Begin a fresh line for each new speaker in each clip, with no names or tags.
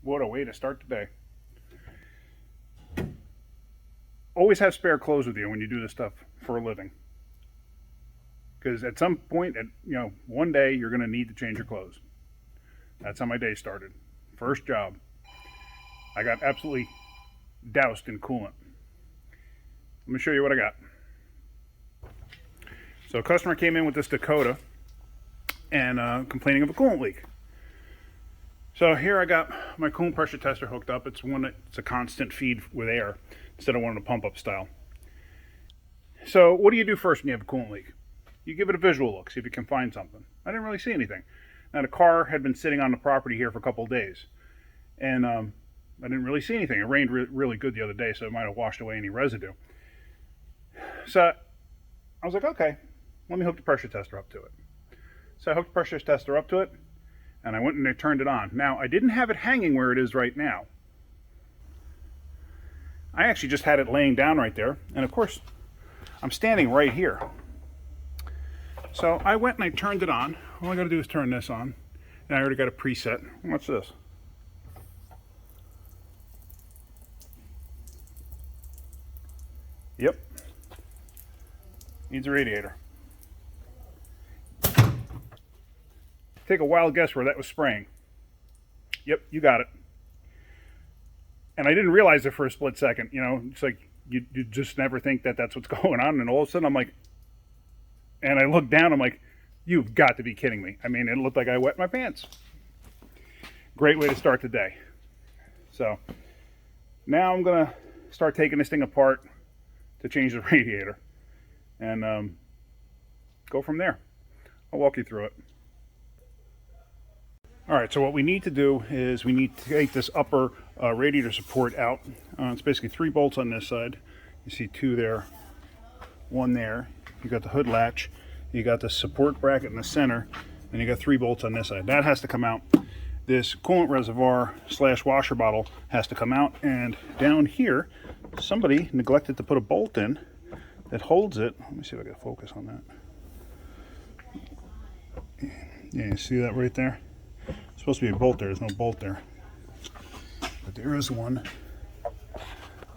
What a way to start the day. Always have spare clothes with you when you do this stuff for a living. Because at some point, one day you're going to need to change your clothes. That's how my day started. First job. I got absolutely doused in coolant. Let me show you what I got. So a customer came in with this Dakota and complaining of a coolant leak. So here I got my coolant pressure tester hooked up. It's a constant feed with air instead of one of the pump up style. So what do you do first when you have a coolant leak? You give it a visual look, see if you can find something. I didn't really see anything. Now the car had been sitting on the property here for a couple of days, and I didn't really see anything. It rained really good the other day, so it might have washed away any residue. So I was like, okay, let me hook the pressure tester up to it. So I hooked the pressure tester up to it, and I went and I turned it on. Now, I didn't have it hanging where it is right now. I actually just had it laying down right there, and of course, I'm standing right here. So I went and I turned it on. All I gotta do is turn this on, and I already got a preset. What's this? Yep. Needs a radiator. Take a wild guess where that was spraying. Yep, you got it. And I didn't realize it for a split second. It's like you just never think that that's what's going on. And all of a sudden I'm like, and I look down, I'm like, you've got to be kidding me. I mean, it looked like I wet my pants. Great way to start the day. So now I'm going to start taking this thing apart to change the radiator and go from there. I'll walk you through it. All right, so what we need to do is we need to take this upper radiator support out. It's basically 3 bolts on this side. You see 2 there, 1 there. You got the hood latch, you got the support bracket in the center, and you got 3 bolts on this side. That has to come out. This coolant reservoir / washer bottle has to come out, and down here, somebody neglected to put a bolt in that holds it. Let me see if I can focus on that. Yeah, you see that right there? Supposed to be a bolt there. There's no bolt there, but there is one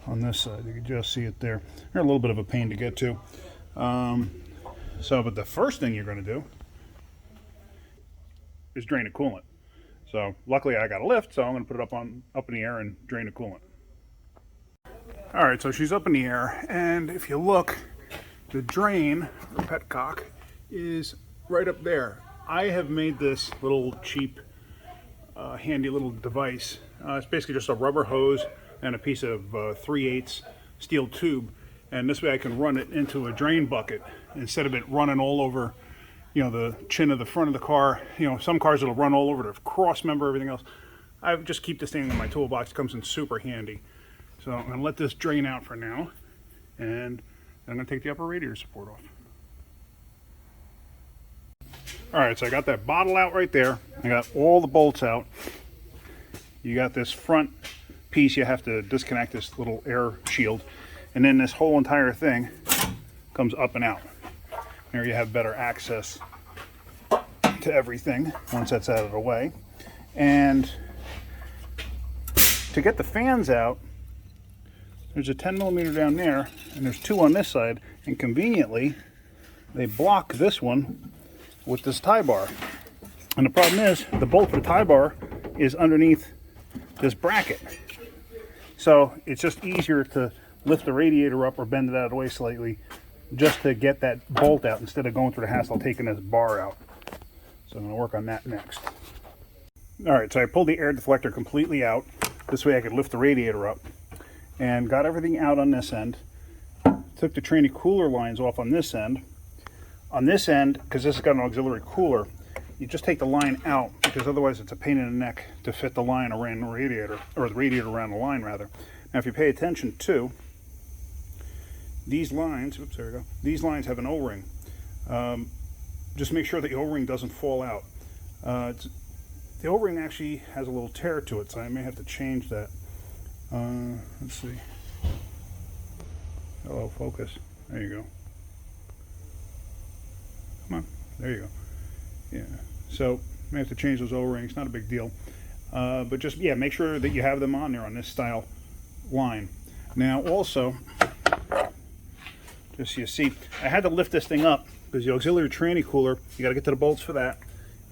on this side. You can just see it there. They're a little bit of a pain to get to. But the first thing you're going to do is drain the coolant. So luckily I got a lift, so I'm going to put it up in the air and drain the coolant. All right, so she's up in the air, and if you look, the drain or petcock is right up there. I have made this little cheap handy little device. It's basically just a rubber hose and a piece of 3/8 steel tube, and this way I can run it into a drain bucket instead of it running all over the chin of the front of the car. Some cars it'll run all over the cross member, everything else. I just keep this thing in my toolbox. It comes in super handy. So I'm going to let this drain out for now, and I'm going to take the upper radiator support off. Alright, so I got that bottle out right there. I got all the bolts out. You got this front piece, you have to disconnect this little air shield. And then this whole entire thing comes up and out. There you have better access to everything once that's out of the way. And to get the fans out, there's a 10mm down there, and there's 2 on this side. And conveniently, they block this one with this tie bar. And the problem is the bolt for the tie bar is underneath this bracket, so it's just easier to lift the radiator up or bend it out of the way slightly just to get that bolt out instead of going through the hassle of taking this bar out. So I'm going to work on that next. Alright, so I pulled the air deflector completely out. This way I could lift the radiator up, and got everything out on this end. Took the trainee cooler lines off on this end. On this end, because this has got an auxiliary cooler, you just take the line out, because otherwise it's a pain in the neck to fit the line around the radiator, or the radiator around the line rather. Now if you pay attention to these lines, oops, there we go. These lines have an O-ring. Just make sure that the O-ring doesn't fall out. The O-ring actually has a little tear to it, so I may have to change that. Let's see. Hello, focus. There you go. Come on, there you go. Yeah, so I may have to change those O-rings, not a big deal. But just, yeah, make sure that you have them on there on this style line. Now also, just so you see, I had to lift this thing up because the auxiliary tranny cooler, you got to get to the bolts for that.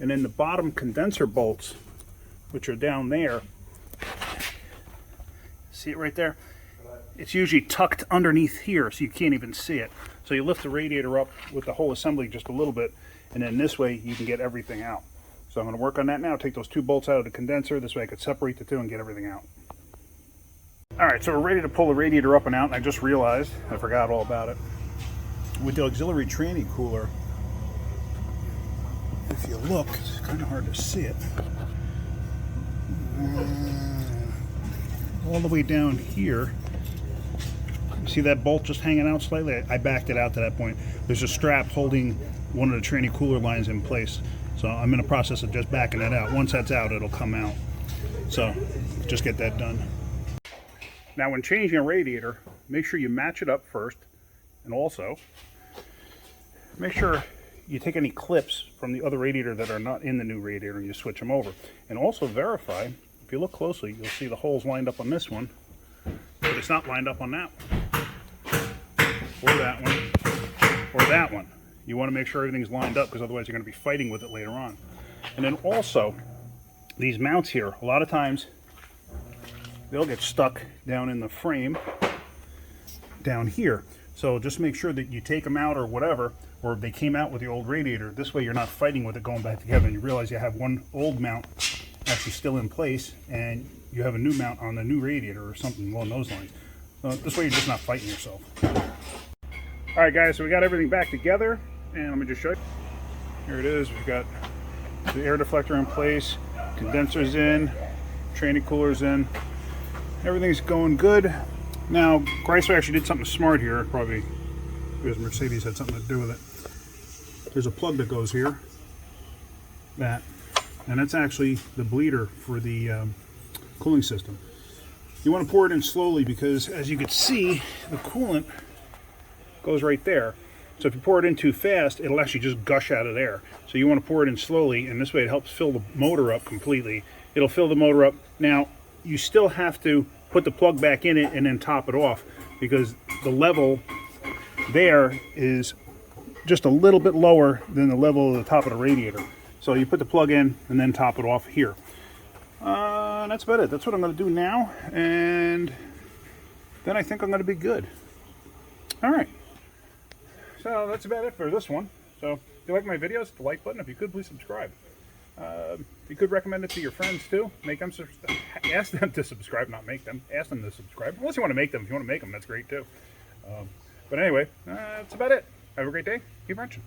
And then the bottom condenser bolts, which are down there, see it right there? It's usually tucked underneath here, so you can't even see it. So you lift the radiator up with the whole assembly just a little bit, and then this way you can get everything out. So I'm going to work on that now, take those two bolts out of the condenser, this way I could separate the two and get everything out. Alright, so we're ready to pull the radiator up and out, and I just realized, I forgot all about it. With the auxiliary tranny cooler, if you look, it's kind of hard to see it. All the way down here, see that bolt just hanging out slightly? I backed it out to that point. There's a strap holding one of the tranny cooler lines in place. So I'm in the process of just backing that out. Once that's out, it'll come out. So just get that done. Now when changing a radiator, make sure you match it up first, and also make sure you take any clips from the other radiator that are not in the new radiator and you switch them over. And also verify, if you look closely, you'll see the holes lined up on this one, but it's not lined up on that one, or that one, or that one. You want to make sure everything's lined up, because otherwise you're going to be fighting with it later on. And then also, these mounts here, a lot of times they'll get stuck down in the frame down here. So just make sure that you take them out or whatever, or if they came out with the old radiator, this way you're not fighting with it going back together, and you realize you have one old mount actually still in place and you have a new mount on the new radiator or something along those lines. This way you're just not fighting yourself. Alright guys, so we got everything back together, and let me just show you. Here it is. We've got the air deflector in place, condensers in, tranny coolers in. Everything's going good. Now, Chrysler actually did something smart here, probably because Mercedes had something to do with it. There's a plug that goes here, and that's actually the bleeder for the cooling system. You want to pour it in slowly because, as you can see, the coolant goes right there. So if you pour it in too fast, it'll actually just gush out of there. So you want to pour it in slowly, and this way it helps fill the motor up completely. It'll fill the motor up. Now, you still have to put the plug back in it and then top it off, because the level there is just a little bit lower than the level of the top of the radiator. So you put the plug in and then top it off here. And that's about it. That's what I'm going to do now, and then I think I'm going to be good. Alright, so that's about it for this one. So if you like my videos, hit the like button. If you could, please subscribe. You could recommend it to your friends too. Make them, ask them to subscribe, not make them. Ask them to subscribe. Unless you want to make them. If you want to make them, that's great too. But anyway, that's about it. Have a great day. Keep wrenching.